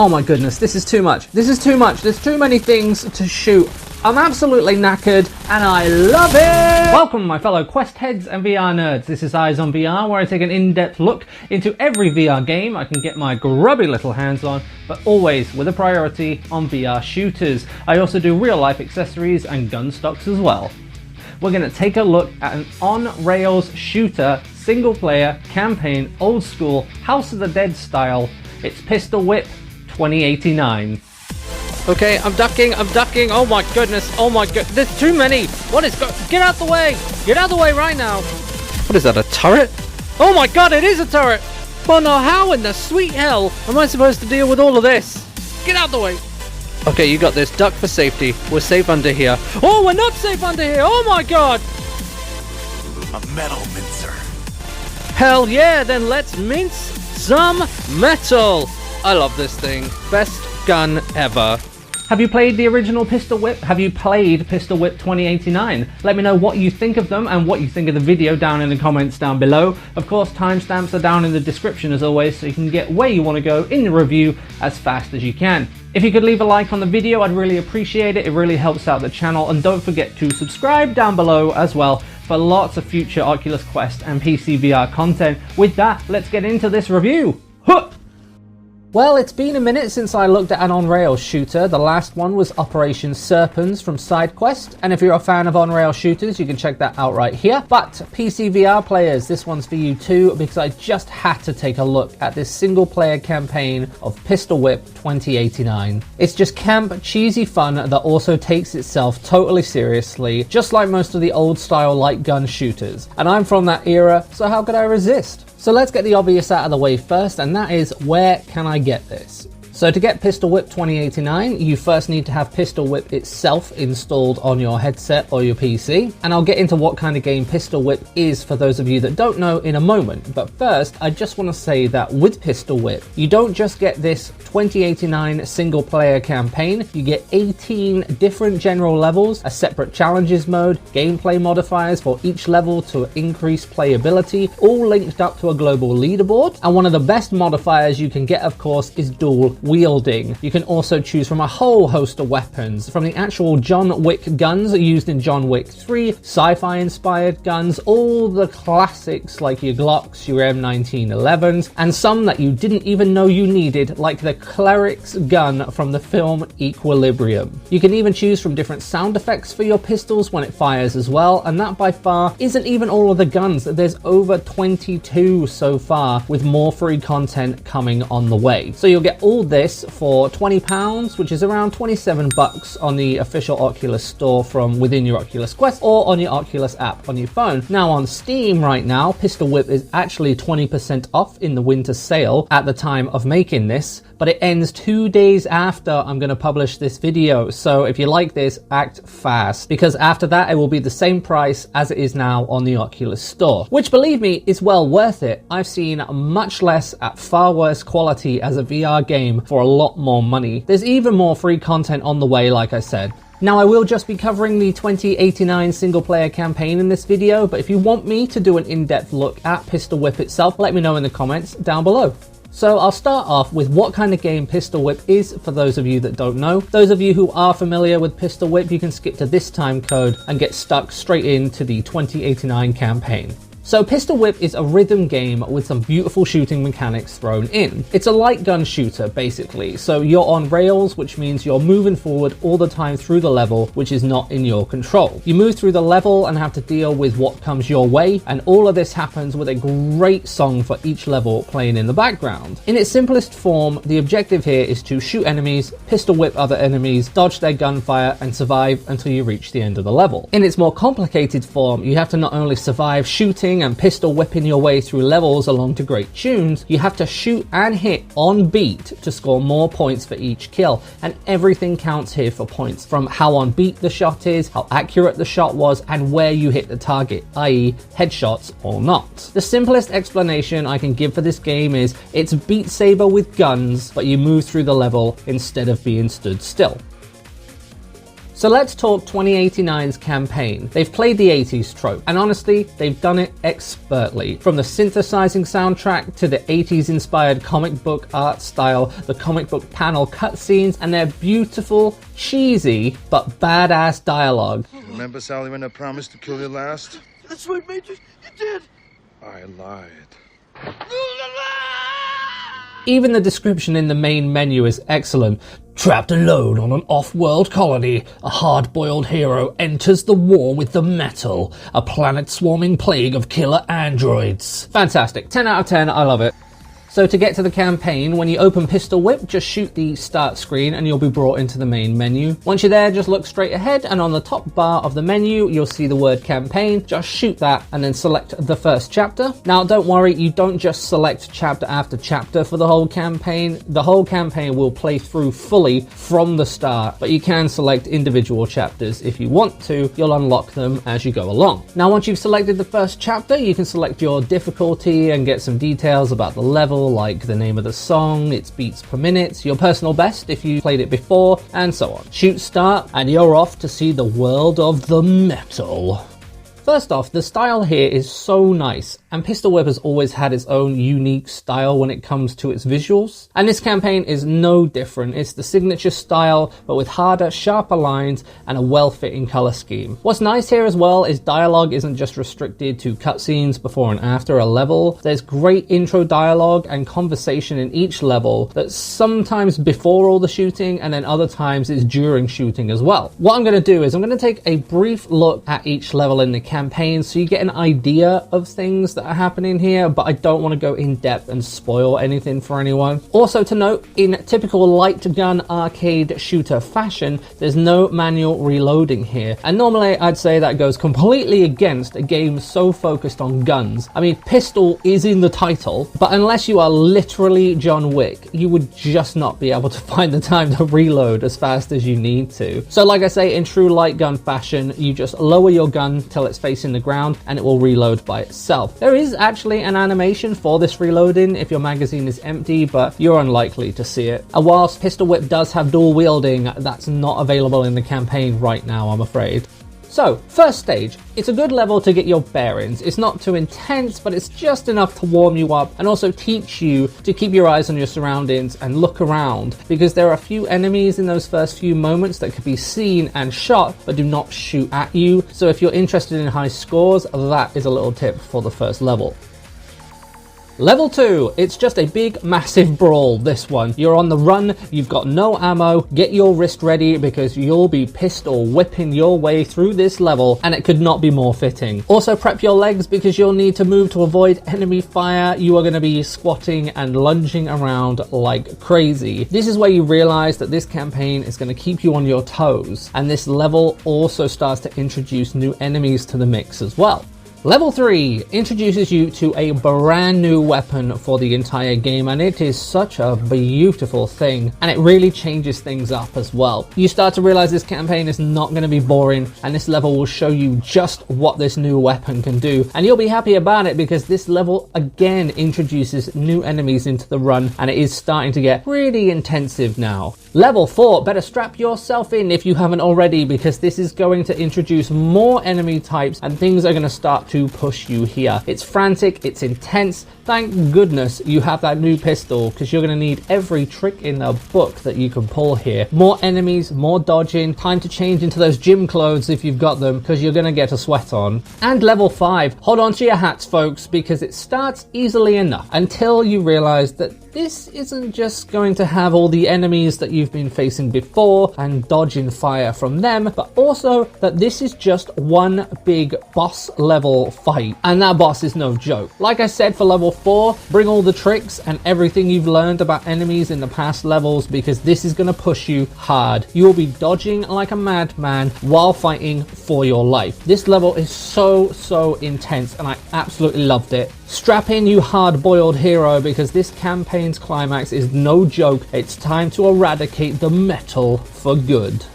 Oh my goodness, this is too much. This is too much. There's too many things to shoot. I'm absolutely knackered and I love it! Welcome my fellow Quest heads and VR nerds. This is Eyes on VR, where I take an in-depth look into every VR game I can get my grubby little hands on, but always with a priority on VR shooters. I also do real life accessories and gun stocks as well. We're going to take a look at an on-rails shooter, single player, campaign, old school, House of the Dead style. It's Pistol Whip 2089. Okay, I'm ducking, oh my goodness, there's too many! Get out the way! Get out the way right now! What is that, a turret? Oh my god, it is a turret! Well no, how in the sweet hell am I supposed to deal with all of this? Get out the way! Okay, you got this, duck for safety, we're safe under here. Oh, we're not safe under here, oh my god! A metal mincer. Hell yeah, then let's mince some metal! I love this thing, best gun ever. Have you played the original Pistol Whip? Have you played Pistol Whip 2089? Let me know what you think of them and what you think of the video down in the comments down below. Of course, timestamps are down in the description as always, so you can get where you want to go in the review as fast as you can. If you could leave a like on the video, I'd really appreciate it. It really helps out the channel, and don't forget to subscribe down below as well for lots of future Oculus Quest and PC VR content. With that, let's get into this review. Huh! Well, it's been a minute since I looked at an on-rails shooter. The last one was Operation Serpens from SideQuest, and if you're a fan of on-rail shooters, you can check that out right here. But PC VR players, this one's for you too, because I just had to take a look at this single-player campaign of Pistol Whip 2089. It's just camp, cheesy fun that also takes itself totally seriously, just like most of the old-style light gun shooters. And I'm from that era, so how could I resist? So let's get the obvious out of the way first, and that is, where can I get this? So to get Pistol Whip 2089, you first need to have Pistol Whip itself installed on your headset or your PC. And I'll get into what kind of game Pistol Whip is for those of you that don't know in a moment. But first, I just want to say that with Pistol Whip, you don't just get this 2089 single player campaign, you get 18 different general levels, a separate challenges mode, gameplay modifiers for each level to increase playability, all linked up to a global leaderboard. And one of the best modifiers you can get, of course, is dual wielding. You can also choose from a whole host of weapons, from the actual John Wick guns used in John Wick 3, sci-fi inspired guns, all the classics like your Glocks, your M1911s, and some that you didn't even know you needed, like the Cleric's gun from the film Equilibrium. You can even choose from different sound effects for your pistols when it fires as well, and that by far isn't even all of the guns. There's over 22 so far, with more free content coming on the way. So you'll get all this for £20, which is around 27 bucks on the official Oculus store from within your Oculus Quest or on your Oculus app on your phone. Now on Steam right now, Pistol Whip is actually 20% off in the winter sale at the time of making this, but it ends 2 days after I'm going to publish this video. So if you like this, act fast, because after that it will be the same price as it is now on the Oculus store, which believe me is well worth it. I've seen much less at far worse quality as a VR game for a lot more money. There's even more free content on the way, like I said. Now I will just be covering the 2089 single player campaign in this video, but if you want me to do an in-depth look at Pistol Whip itself, let me know in the comments down below. So I'll start off with what kind of game Pistol Whip is for those of you that don't know. Those of you who are familiar with Pistol Whip, you can skip to this time code and get stuck straight into the 2089 campaign. So Pistol Whip is a rhythm game with some beautiful shooting mechanics thrown in. It's a light gun shooter basically, so you're on rails, which means you're moving forward all the time through the level, which is not in your control. You move through the level and have to deal with what comes your way, and all of this happens with a great song for each level playing in the background. In its simplest form, the objective here is to shoot enemies, pistol whip other enemies, dodge their gunfire, and survive until you reach the end of the level. In its more complicated form, you have to not only survive shooting and pistol whipping your way through levels along to great tunes, you have to shoot and hit on beat to score more points for each kill, and everything counts here for points, from how on beat the shot is, how accurate the shot was, and where you hit the target, i.e. headshots or not. The simplest explanation I can give for this game is it's Beat Saber with guns, but you move through the level instead of being stood still. So let's talk 2089's campaign. They've played the 80s trope, and honestly, they've done it expertly. From the synthesizing soundtrack to the 80s inspired comic book art style, the comic book panel cutscenes, and their beautiful, cheesy, but badass dialogue. Remember, Sally, when I promised to kill you last? That's right, Major. You did. I lied. Even the description in the main menu is excellent. Trapped alone on an off-world colony, a hard-boiled hero enters the war with the metal, a planet-swarming plague of killer androids. Fantastic. 10 out of 10, I love it. So to get to the campaign, when you open Pistol Whip, just shoot the start screen and you'll be brought into the main menu. Once you're there, just look straight ahead, and on the top bar of the menu, you'll see the word campaign. Just shoot that and then select the first chapter. Now, don't worry, you don't just select chapter after chapter for the whole campaign. The whole campaign will play through fully from the start, but you can select individual chapters if you want to. You'll unlock them as you go along. Now, once you've selected the first chapter, you can select your difficulty and get some details about the level, like the name of the song, its beats per minute, your personal best if you played it before, and so on. Shoot start, and you're off to see the world of the metal. First off, the style here is so nice, and Pistol Whip has always had its own unique style when it comes to its visuals, and this campaign is no different. It's the signature style, but with harder, sharper lines and a well-fitting color scheme. What's nice here as well is dialogue isn't just restricted to cutscenes before and after a level. There's great intro dialogue and conversation in each level that's sometimes before all the shooting, and then other times it's during shooting as well. What I'm going to do is I'm going to take a brief look at each level in the campaign so you get an idea of things that are happening here, but I don't want to go in depth and spoil anything for anyone. Also to note, in typical light gun arcade shooter fashion, there's no manual reloading here, and normally I'd say that goes completely against a game so focused on guns. I mean, pistol is in the title, but unless you are literally John Wick, you would just not be able to find the time to reload as fast as you need to. So like I say, in true light gun fashion, you just lower your gun till it's facing the ground and it will reload by itself. There is actually an animation for this reloading if your magazine is empty, but you're unlikely to see it. And whilst Pistol Whip does have dual wielding, that's not available in the campaign right now, I'm afraid. So, first stage, it's a good level to get your bearings. It's not too intense, but it's just enough to warm you up and also teach you to keep your eyes on your surroundings and look around, because there are a few enemies in those first few moments that could be seen and shot but do not shoot at you. So if you're interested in high scores, that is a little tip for the first level. Level 2, it's just a big, massive brawl, this one. You're on the run, you've got no ammo, get your wrist ready because you'll be pistol whipping your way through this level, and it could not be more fitting. Also prep your legs because you'll need to move to avoid enemy fire. You are going to be squatting and lunging around like crazy. This is where you realize that this campaign is going to keep you on your toes, and this level also starts to introduce new enemies to the mix as well. Level 3 introduces you to a brand new weapon for the entire game, and it is such a beautiful thing, and it really changes things up as well. You start to realize this campaign is not going to be boring, and this level will show you just what this new weapon can do, and you'll be happy about it because this level again introduces new enemies into the run, and it is starting to get really intensive now. Level 4, better strap yourself in if you haven't already, because this is going to introduce more enemy types and things are going to start to push you here. It's frantic, it's intense. Thank goodness you have that new pistol, because you're going to need every trick in the book that you can pull here. More enemies, more dodging, time to change into those gym clothes if you've got them, because you're going to get a sweat on. And level 5, hold on to your hats folks, because it starts easily enough until you realize that this isn't just going to have all the enemies that you've been facing before and dodging fire from them, but also that this is just one big boss level fight, and that boss is no joke. Like I said, for level 4, bring all the tricks and everything you've learned about enemies in the past levels, because this is going to push you hard. You will be dodging like a madman while fighting for your life. This level is so intense, and I absolutely loved it. Strap in, you hard-boiled hero, because this campaign's climax is no joke. It's time to eradicate the metal for good.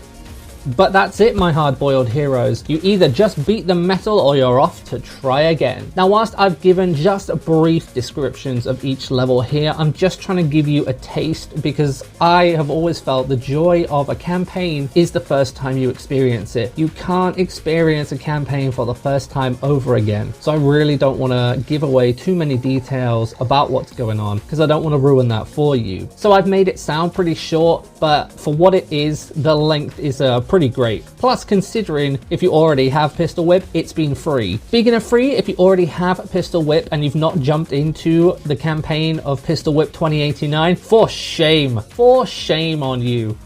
But that's it, my hard-boiled heroes. You either just beat the metal or you're off to try again. Now, whilst I've given just brief descriptions of each level here, I'm just trying to give you a taste because I have always felt the joy of a campaign is the first time you experience it. You can't experience a campaign for the first time over again. So I really don't want to give away too many details about what's going on because I don't want to ruin that for you. So I've made it sound pretty short, but for what it is, the length is pretty great. Plus, considering if you already have Pistol Whip, it's been free. Speaking of free, if you already have Pistol Whip and you've not jumped into the campaign of Pistol Whip 2089, for shame on you.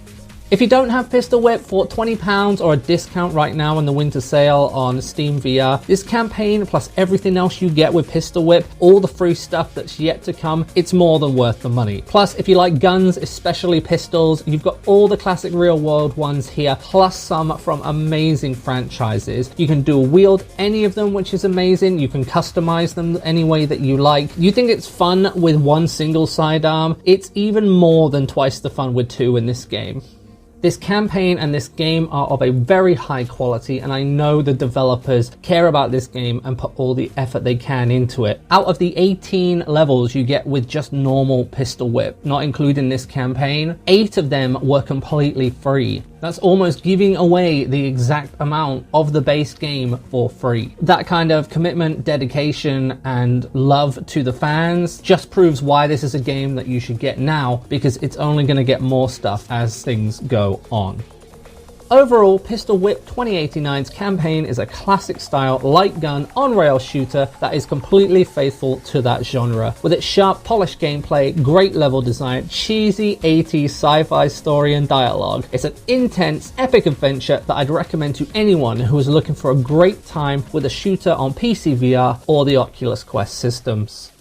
If you don't have Pistol Whip, for £20 or a discount right now in the winter sale on Steam VR, this campaign plus everything else you get with Pistol Whip, all the free stuff that's yet to come, it's more than worth the money. Plus, if you like guns, especially pistols, you've got all the classic real world ones here, plus some from amazing franchises. You can dual wield any of them, which is amazing. You can customize them any way that you like. You think it's fun with one single sidearm? It's even more than twice the fun with two in this game. This campaign and this game are of a very high quality, and I know the developers care about this game and put all the effort they can into it. Out of the 18 levels you get with just normal Pistol Whip, not including this campaign, 8 of them were completely free. That's almost giving away the exact amount of the base game for free. That kind of commitment, dedication, and love to the fans just proves why this is a game that you should get now, because it's only going to get more stuff as things go on. Overall, Pistol Whip 2089's campaign is a classic style light gun on-rail shooter that is completely faithful to that genre. With its sharp, polished gameplay, great level design, cheesy 80s sci-fi story and dialogue, it's an intense, epic adventure that I'd recommend to anyone who is looking for a great time with a shooter on PC VR or the Oculus Quest systems.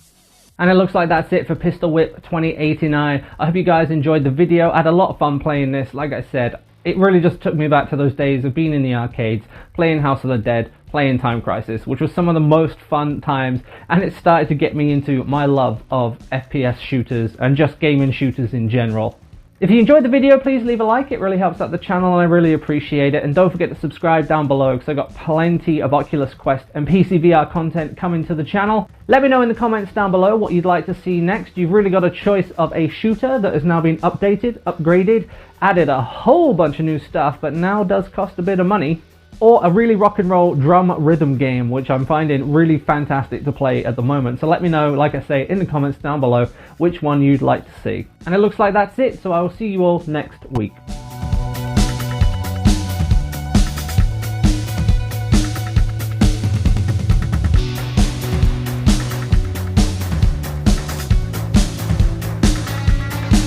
And it looks like that's it for Pistol Whip 2089. I hope you guys enjoyed the video. I had a lot of fun playing this. Like I said, it really just took me back to those days of being in the arcades, playing House of the Dead, playing Time Crisis, which was some of the most fun times, and it started to get me into my love of FPS shooters and just gaming shooters in general. If you enjoyed the video, please leave a like. It really helps out the channel and I really appreciate it. And don't forget to subscribe down below because I've got plenty of Oculus Quest and PC VR content coming to the channel. Let me know in the comments down below what you'd like to see next. You've really got a choice of a shooter that has now been updated, upgraded, added a whole bunch of new stuff, but now does cost a bit of money. Or a really rock and roll drum rhythm game, which I'm finding really fantastic to play at the moment. So let me know, like I say, in the comments down below, which one you'd like to see. And it looks like that's it, so I will see you all next week.